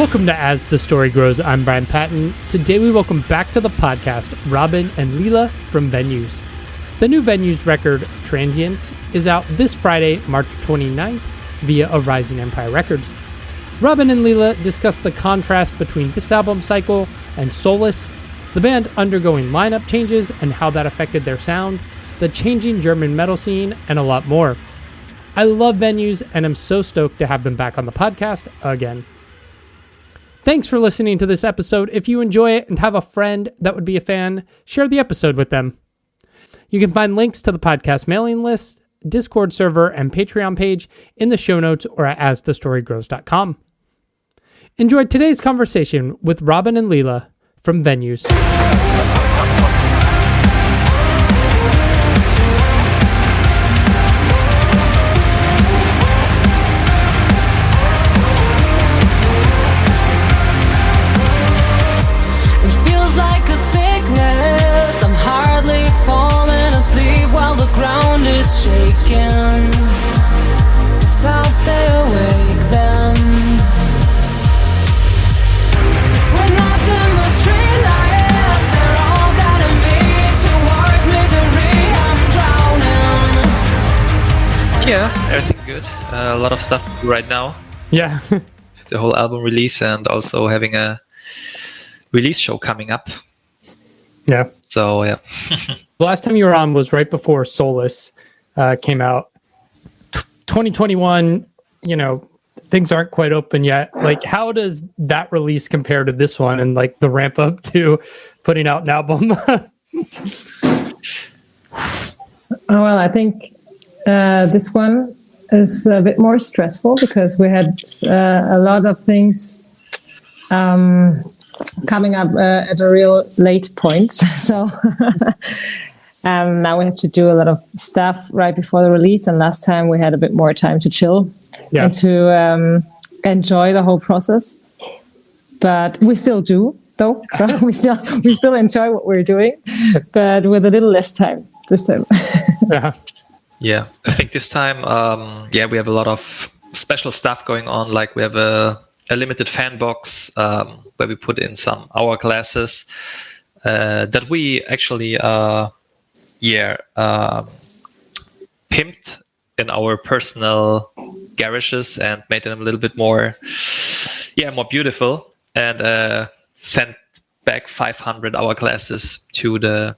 Welcome to As the Story Grows. I'm Brian Patton. Today we welcome back to the podcast Robin and Lela from Venues. The new Venues record, Transience, is out this Friday, March 29th, via a Rising Empire Records. Robin and Lela discuss the contrast between this album cycle and Solace, the band undergoing lineup changes and how that affected their sound, the changing German metal scene, and a lot more. I love Venues, and I'm so stoked to have them back on the podcast again. Thanks for listening to this episode. If you enjoy it and have a friend that would be a fan, share the episode with them. You can find links to the podcast mailing list, Discord server, and Patreon page in the show notes or at asthestorygrows.com. Enjoy today's conversation with Robin and Lela from Venues. Shaking, so I'll stay awake then. We're not the street lights, they're all guiding me towards misery. I'm drowning. Yeah, everything good. A lot of stuff to do right now. Yeah. The whole album release and also having a release show coming up. Yeah. So, yeah. The last time you were on was right before Solace came out. 2021, things aren't quite open yet. Like, how does that release compare to this one and like the ramp up to putting out an album? Well, I think this one is a bit more stressful because we had a lot of things coming up at a real late point. So now we have to do a lot of stuff right before the release. And last time we had a bit more time to chill and to enjoy the whole process. But we still do, though. So we still enjoy what we're doing, but with a little less time this time. Yeah, I think this time, we have a lot of special stuff going on. Like we have a limited fan box where we put in some hourglasses that we actually pimped in our personal garages and made them a little bit more beautiful, and sent back 500 hourglasses to the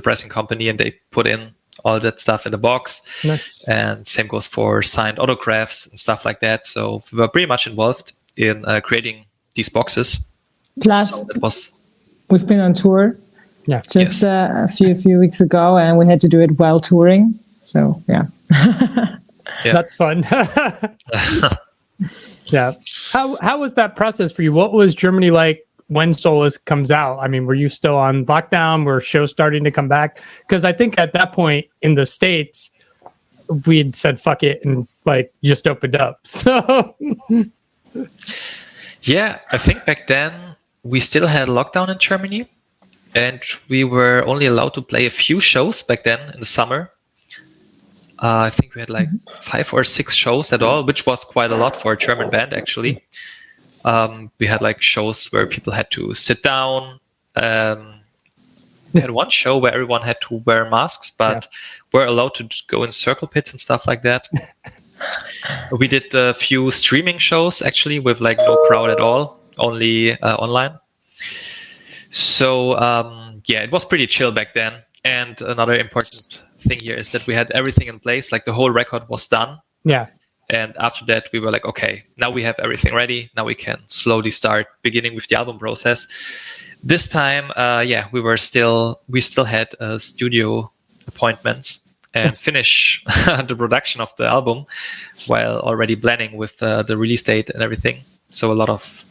pressing company, and they put in all that stuff in the box. Nice. And same goes for signed autographs and stuff like that. So we were pretty much involved in creating these boxes. Plus, so we've been on tour a few weeks ago, and we had to do it while touring. So yeah. That's fun. Yeah. How was that process for you? What was Germany like when Solace comes out? I mean, were you still on lockdown? Were shows starting to come back? Because I think at that point in the States, we'd said fuck it and like just opened up. So yeah, I think back then we still had lockdown in Germany, and we were only allowed to play a few shows back then in the summer. I think we had like 5 or 6 shows at all, which was quite a lot for a German band, actually. We had like shows where people had to sit down. We had one show where everyone had to wear masks, but were allowed to go in circle pits and stuff like that. We did a few streaming shows, actually, with like no crowd at all, only online. So, it was pretty chill back then. And another important thing here is that we had everything in place, like the whole record was done. Yeah. And after that, we were like, okay, now we have everything ready. Now we can slowly start beginning with the album process. This time, we still had studio appointments and finish the production of the album while already planning with the release date and everything. So a lot of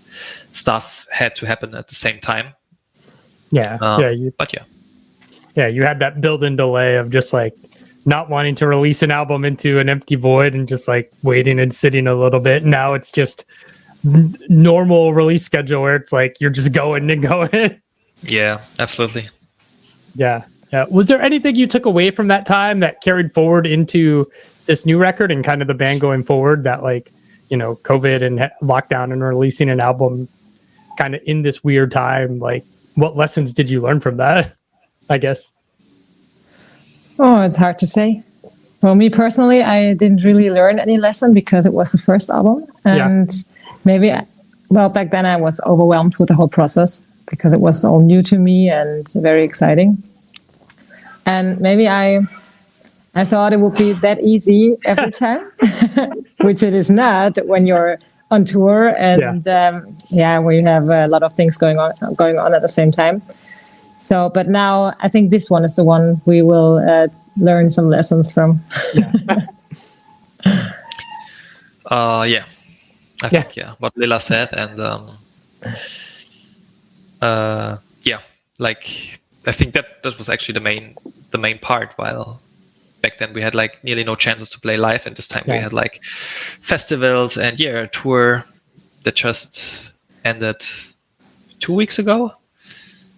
stuff had to happen at the same time. You had that built-in delay of just like not wanting to release an album into an empty void and just like waiting and sitting a little bit. Now it's just normal release schedule where it's like you're just going and going. Yeah, absolutely. Yeah. Was there anything you took away from that time that carried forward into this new record and kind of the band going forward that like COVID and lockdown and releasing an album kind of in this weird time. Like, what lessons did you learn from that, I guess? Oh, it's hard to say. Well, me personally, I didn't really learn any lesson because it was the first album. And back then I was overwhelmed with the whole process because it was all new to me and very exciting. And maybe I thought it would be that easy every time, which it is not when you're on tour and where you have a lot of things going on at the same time. So, but now I think this one is the one we will learn some lessons from. I think what Lela said, and I think that was actually the main part. While back then we had like nearly no chances to play live, and this time we had like festivals and a tour that just ended 2 weeks ago.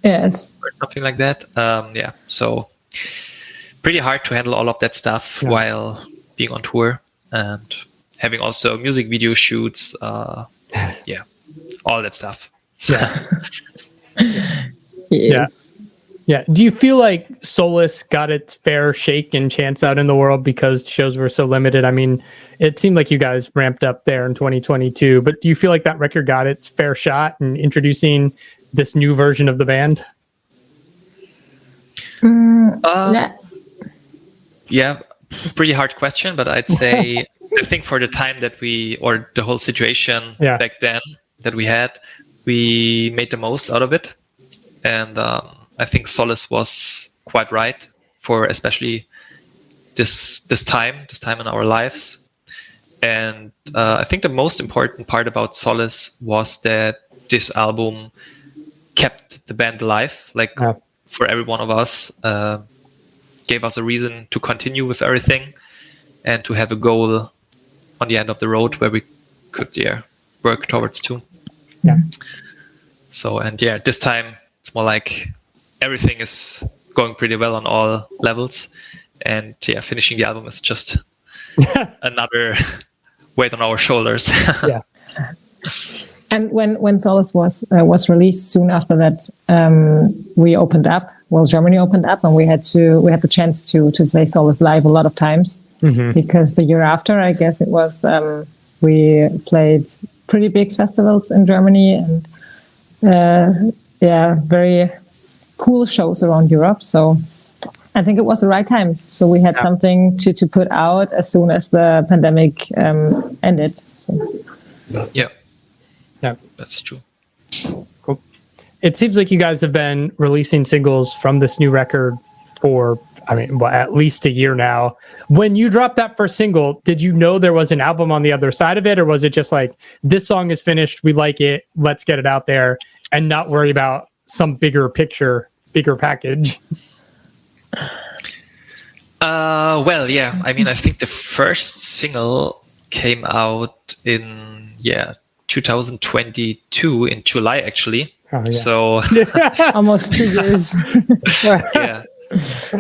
Yes, or something like that. So pretty hard to handle all of that stuff while being on tour and having also music video shoots. All that stuff. Yeah. Do you feel like Solace got its fair shake and chance out in the world because shows were so limited? I mean, it seemed like you guys ramped up there in 2022, but do you feel like that record got its fair shot in introducing this new version of the band? Pretty hard question, but I'd say I think for the time that or the whole situation back then that we had, we made the most out of it. And I think Solace was quite right for especially this time in our lives. And I think the most important part about Solace was that this album kept the band alive, for every one of us, gave us a reason to continue with everything and to have a goal on the end of the road where we could work towards too. So, and this time it's more like everything is going pretty well on all levels, and finishing the album is just another weight on our shoulders. And when Solace was released, soon after that, we opened up. Well, Germany opened up, and we had the chance to play Solace live a lot of times, because the year after, I guess it was, we played pretty big festivals in Germany and very cool shows around Europe. So I think it was the right time. So we had something to put out as soon as the pandemic ended. So. Yeah, that's true. Cool. It seems like you guys have been releasing singles from this new record for, at least a year now. When you dropped that first single, did you know there was an album on the other side of it? Or was it just like, this song is finished, we like it, let's get it out there, and not worry about some bigger picture, bigger package? I think the first single came out in 2022 in July, actually. So almost 2 years.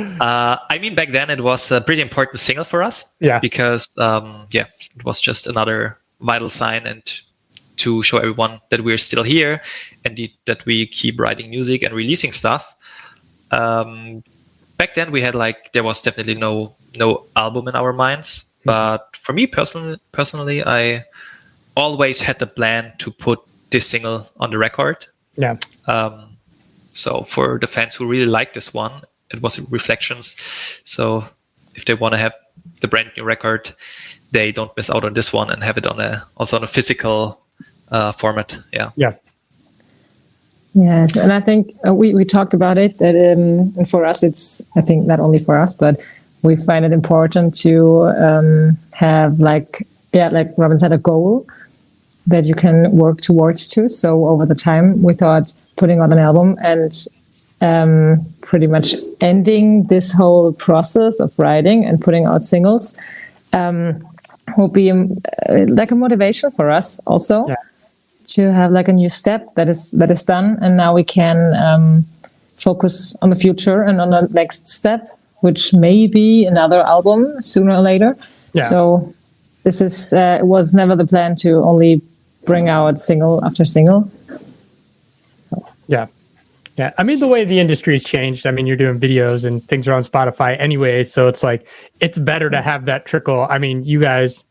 Back then it was a pretty important single for us. Because it was just another vital sign and to show everyone that we're still here and that we keep writing music and releasing stuff. Back then we had there was definitely no album in our minds, but for me personally, I always had the plan to put this single on the record. So for the fans who really like this one, it was Reflections. So if they want to have the brand new record, they don't miss out on this one and have it also on a physical format. Yes, and I think we talked about it that and for us it's, I think not only for us, but we find it important to have like Robin said, a goal that you can work towards too. So over the time we thought putting out an album and pretty much ending this whole process of writing and putting out singles will be like a motivation for us also. To have like a new step that is done, and now we can focus on the future and on the next step, which may be another album sooner or later. So this is it was never the plan to only bring out single after single. Yeah. Yeah. I mean, the way the industry's changed, I mean, you're doing videos and things are on Spotify anyway. So it's like, it's better to have that trickle. I mean, you guys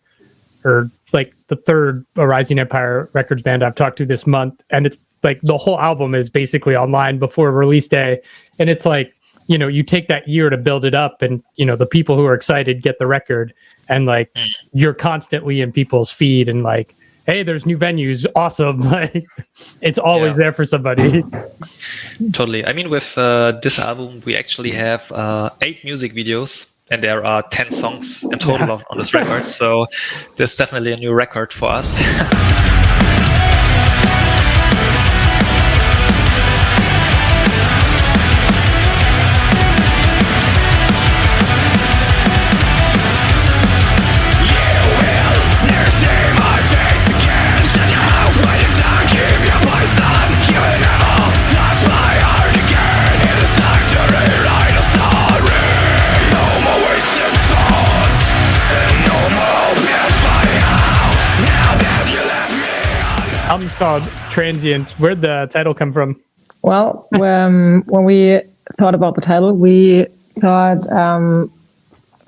are like the third Rising Empire Records band I've talked to this month. And it's like the whole album is basically online before release day. And it's like, you know, you take that year to build it up and, you know, the people who are excited get the record and like you're constantly in people's feed and like, hey, there's new venues. Awesome. Like it's always there for somebody. Totally. I mean, with this album, we actually have 8 music videos and there are 10 songs in total on this record. So there's definitely a new record for us. Album's called Transience. Where'd the title come from? Well, when we thought about the title, we thought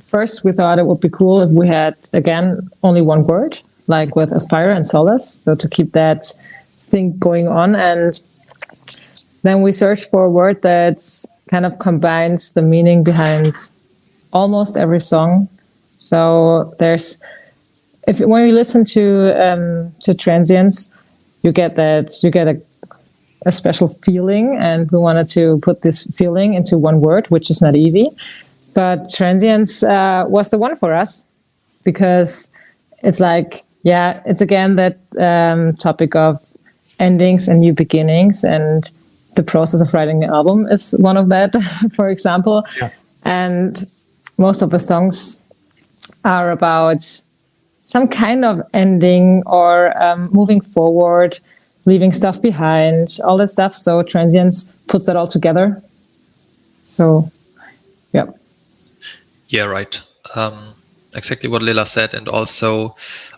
first we thought it would be cool if we had again only one word, like with Aspire and Solace, so to keep that thing going on. And then we searched for a word that kind of combines the meaning behind almost every song. So there's, when you listen to Transience, you get a special feeling, and we wanted to put this feeling into one word, which is not easy. But Transience was the one for us because it's like, yeah, it's again that topic of endings and new beginnings, and the process of writing an album is one of that, for example. Yeah. And most of the songs are about some kind of ending or moving forward, leaving stuff behind, all that stuff. So Transience puts that all together. So, yeah. Yeah, right. Exactly what Lela said. And also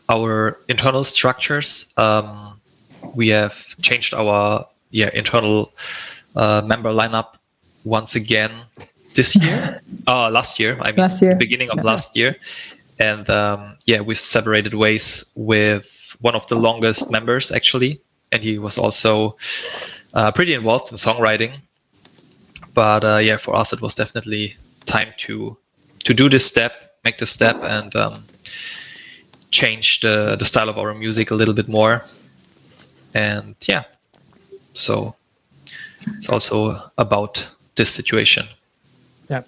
our internal structures. We have changed our internal member lineup once again this year. Last year. I mean, last year. Beginning of last year. And we separated ways with one of the longest members, actually. And he was also pretty involved in songwriting. But for us, it was definitely time to do this step, make this step, and change the style of our music a little bit more. And so it's also about this situation. Yeah.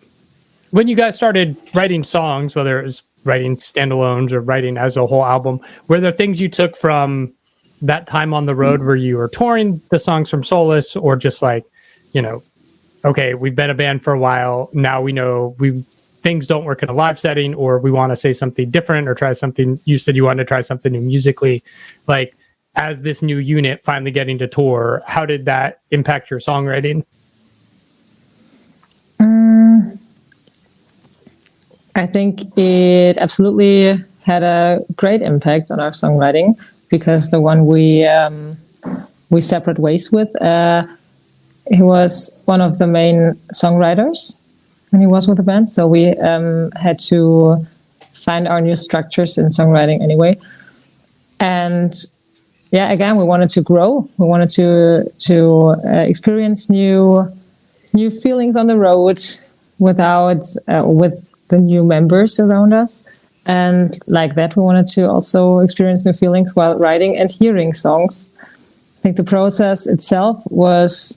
When you guys started writing songs, whether it was writing standalones or writing as a whole album, were there things you took from that time on the road where you were touring the songs from Solace, or just like, you know, okay, we've been a band for a while, now we know things don't work in a live setting, or we want to say something different or try something, you said you wanted to try something new musically, like as this new unit finally getting to tour, how did that impact your songwriting? I think it absolutely had a great impact on our songwriting, because the one we separate ways with, he was one of the main songwriters when he was with the band. So we had to find our new structures in songwriting anyway. And again, we wanted to grow. We wanted to experience new feelings on the road without with the new members around us. And like that, we wanted to also experience new feelings while writing and hearing songs. I think the process itself was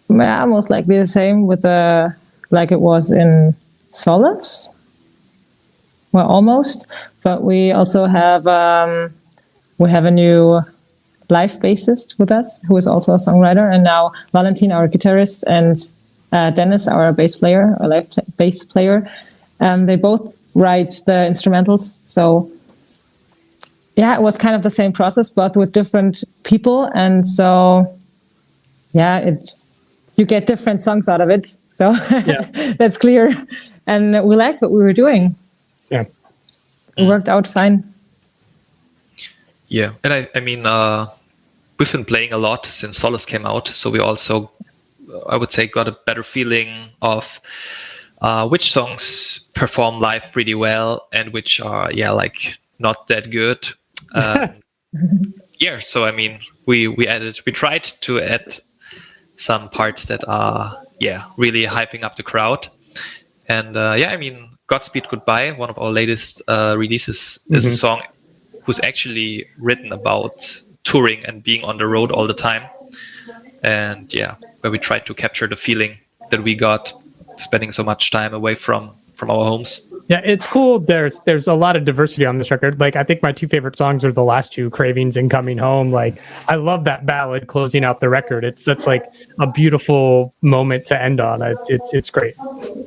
most likely the same with like it was in Solace. Well, almost. But we also have a new live bassist with us, who is also a songwriter, and now Valentin, our guitarist, and Dennis, our bass player, our live bass player. They both write the instrumentals. So it was kind of the same process, but with different people. And so you get different songs out of it. So that's clear. And we liked what we were doing. Yeah. it worked out fine. Yeah, and I mean, we've been playing a lot since Solace came out, so we also, I would say, got a better feeling of which songs perform live pretty well and which are, like not that good. Yeah, so I mean, we tried to add some parts that are, really hyping up the crowd. And I mean, Godspeed Goodbye, one of our latest releases, is a song who's actually written about touring and being on the road all the time. And where we tried to capture the feeling that we got spending so much time away from our homes. Yeah, it's cool. There's a lot of diversity on this record. Like, I think my two favorite songs are the last two, Cravings and Coming Home. Like, I love that ballad closing out the record. It's such like a beautiful moment to end on. It's great. Cool.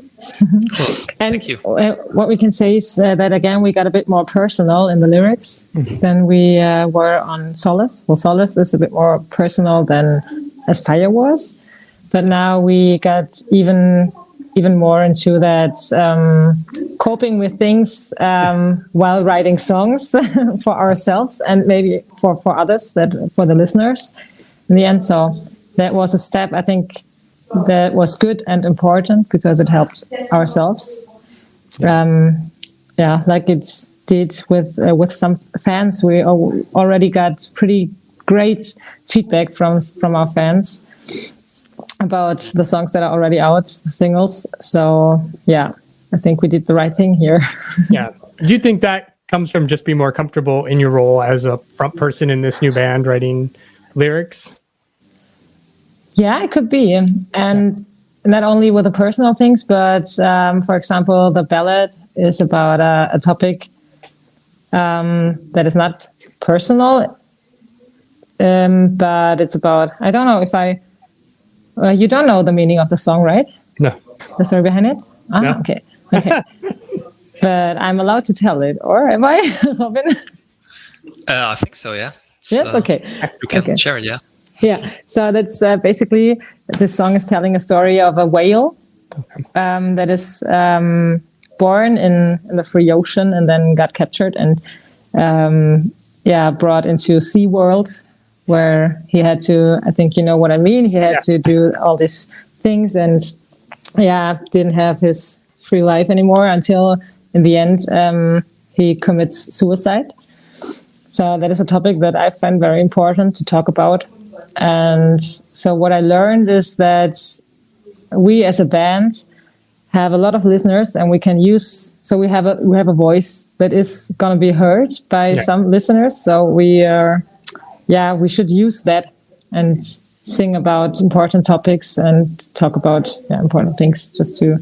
And Thank you. What we can say is that again we got a bit more personal in the lyrics than we were on Solace. Well, Solace is a bit more personal than Aspire was, but now we got even more into that coping with things while writing songs for ourselves and maybe for others, that for the listeners in the end. So that was a step, I think, that was good and important because it helped ourselves. Like it did with some fans. We already got pretty great feedback from our fans about the songs that are already out, the singles. So I think we did the right thing here. Yeah. Do you think that comes from just being more comfortable in your role as a front person in this new band writing lyrics? Yeah, it could be. And not only with the personal things, but for example, the ballad is about a topic that is not personal, but it's about, I don't know if you don't know the meaning of the song, right? No. The story behind it? No. Okay. But I'm allowed to tell it, or am I, Robin? I think so, yeah. Yes, okay. You can share it, yeah. Yeah, so that's basically, this song is telling a story of a whale that is born in the free ocean and then got captured and brought into SeaWorld, where he had to, I think you know what I mean, he had to do all these things and didn't have his free life anymore until in the end he commits suicide. So that is a topic that I find very important to talk about. And so what I learned is that we as a band have a lot of listeners and we can use, so we have a voice that is going to be heard by some listeners. So we should use that and sing about important topics and talk about important things just to.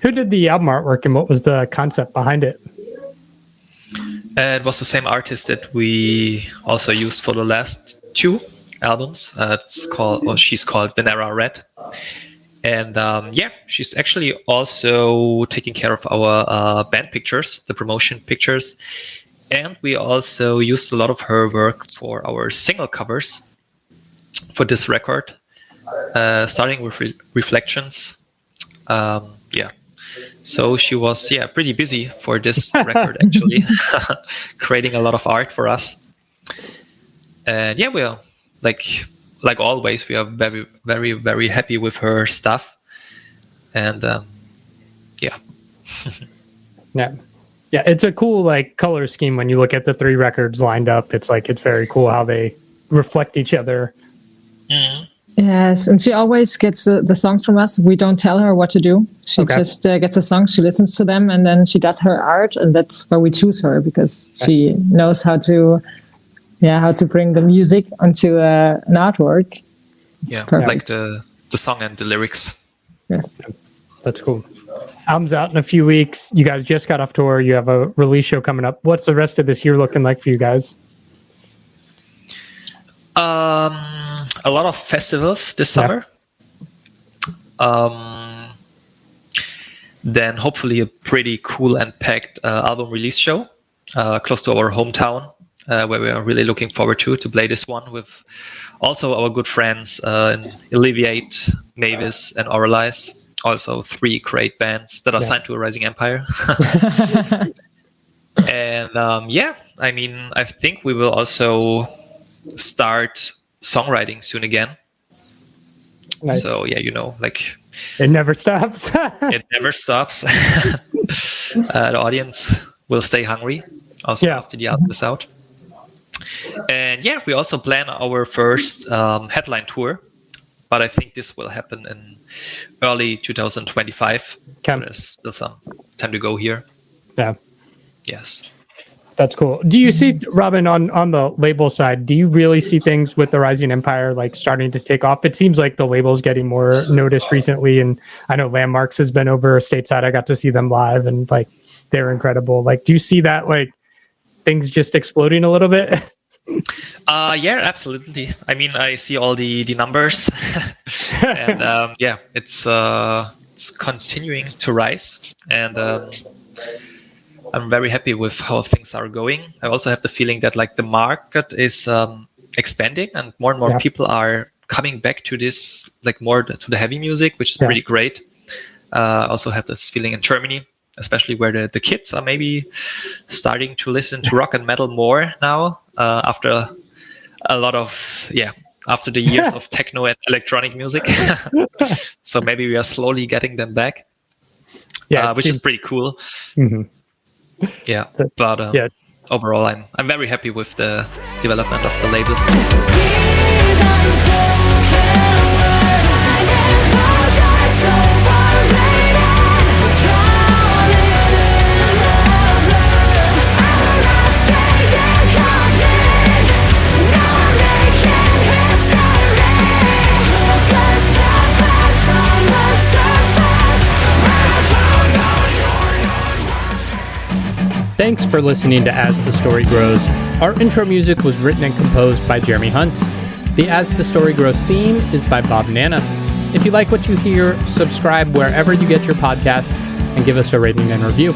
Who did the album artwork and what was the concept behind it? It was the same artist that we also used for the last two albums. She's called Venera Red. And she's actually also taking care of our band pictures, the promotion pictures. And we also used a lot of her work for our single covers for this record, starting with Reflections. So she was pretty busy for this record, actually, creating a lot of art for us. And we are like always, we are very, very, very happy with her stuff. And Yeah, it's a cool color scheme when you look at the three records lined up. It's very cool how they reflect each other. Mm-hmm. Yes, and she always gets the songs from us. We don't tell her what to do. She just gets a song, she listens to them, and then she does her art, and that's where we choose her because she knows how to bring the music onto an artwork. It's perfect. Like the song and the lyrics. Yes, that's cool. Album's out in a few weeks. You guys just got off tour. You have a release show coming up. What's the rest of this year looking like for you guys? A lot of festivals this summer. Then hopefully a pretty cool and packed album release show close to our hometown, where we are really looking forward to play this one with also our good friends in Alleviate, Mavis, and Oralize. Also 3 great bands that are signed to a rising empire. And I mean, I think we will also start songwriting soon again. Nice. So yeah, you know, like It never stops. it never stops. The audience will stay hungry also after the album is out. And yeah, we also plan our first headline tour, but I think this will happen in early 2025. So there's still some time to go here. Yeah. Yes. That's cool. Do you see, Robin, on the label side, do you really see things with the Rising Empire like starting to take off? It seems like the label's getting more noticed recently, and I know Landmarks has been over stateside. I got to see them live, and like they're incredible. Like, do you see that like things just exploding a little bit? Yeah, absolutely. I mean, I see all the numbers, and yeah, it's continuing to rise, and I'm very happy with how things are going. I also have the feeling that like the market is expanding, and more people are coming back to this, like more to the heavy music, which is pretty great. I also have this feeling in Germany, especially where the kids are maybe starting to listen to rock and metal more now, after a lot of after the years of techno and electronic music. So maybe we are slowly getting them back, which is pretty cool. Mm-hmm. Yeah, but overall, I'm very happy with the development of the label. These unspoken words and enclosures so violated, drowning in the blood. I'm not staying complete, not making history. Took a step back from the surface when I found out you're not. Thanks for listening to As the Story Grows. Our intro music was written and composed by Jeremy Hunt. The As the Story Grows theme is by Bob Nana. If you like what you hear, subscribe wherever you get your podcast and give us a rating and review.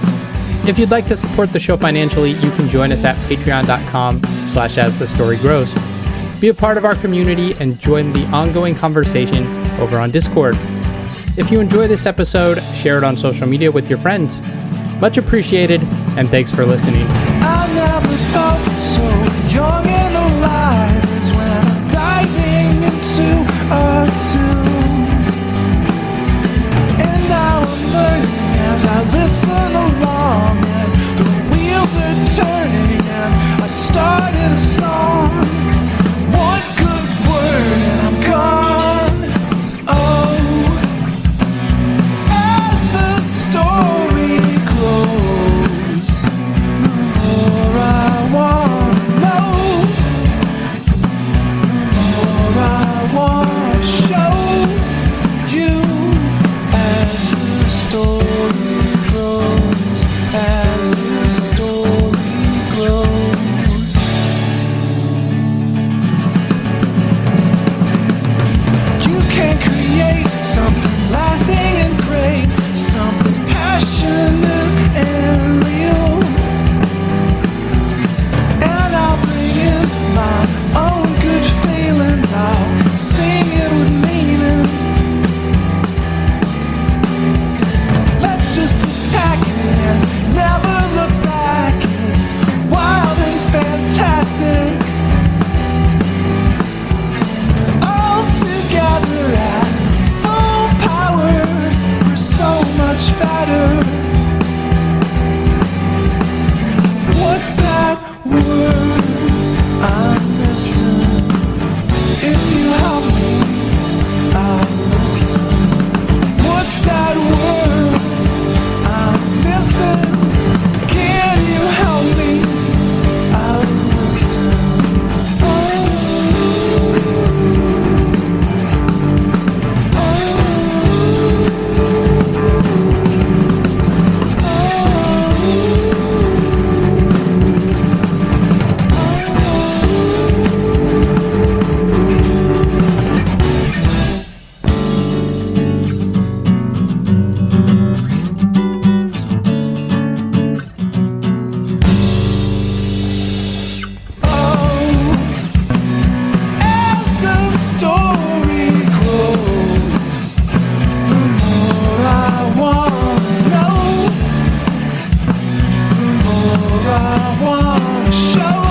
If you'd like to support the show financially, you can join us at patreon.com/asthestorygrows. Be a part of our community and join the ongoing conversation over on Discord. If you enjoy this episode, share it on social media with your friends. Much appreciated, and thanks for listening. I never felt so young and alive as when I'm diving into a tune. And now I'm learning as I listen along, and the wheels are turning, and I started a song. One good word and I'm gone. Oh, as the story grows, more I want to know, more I want to show you as the story grows. show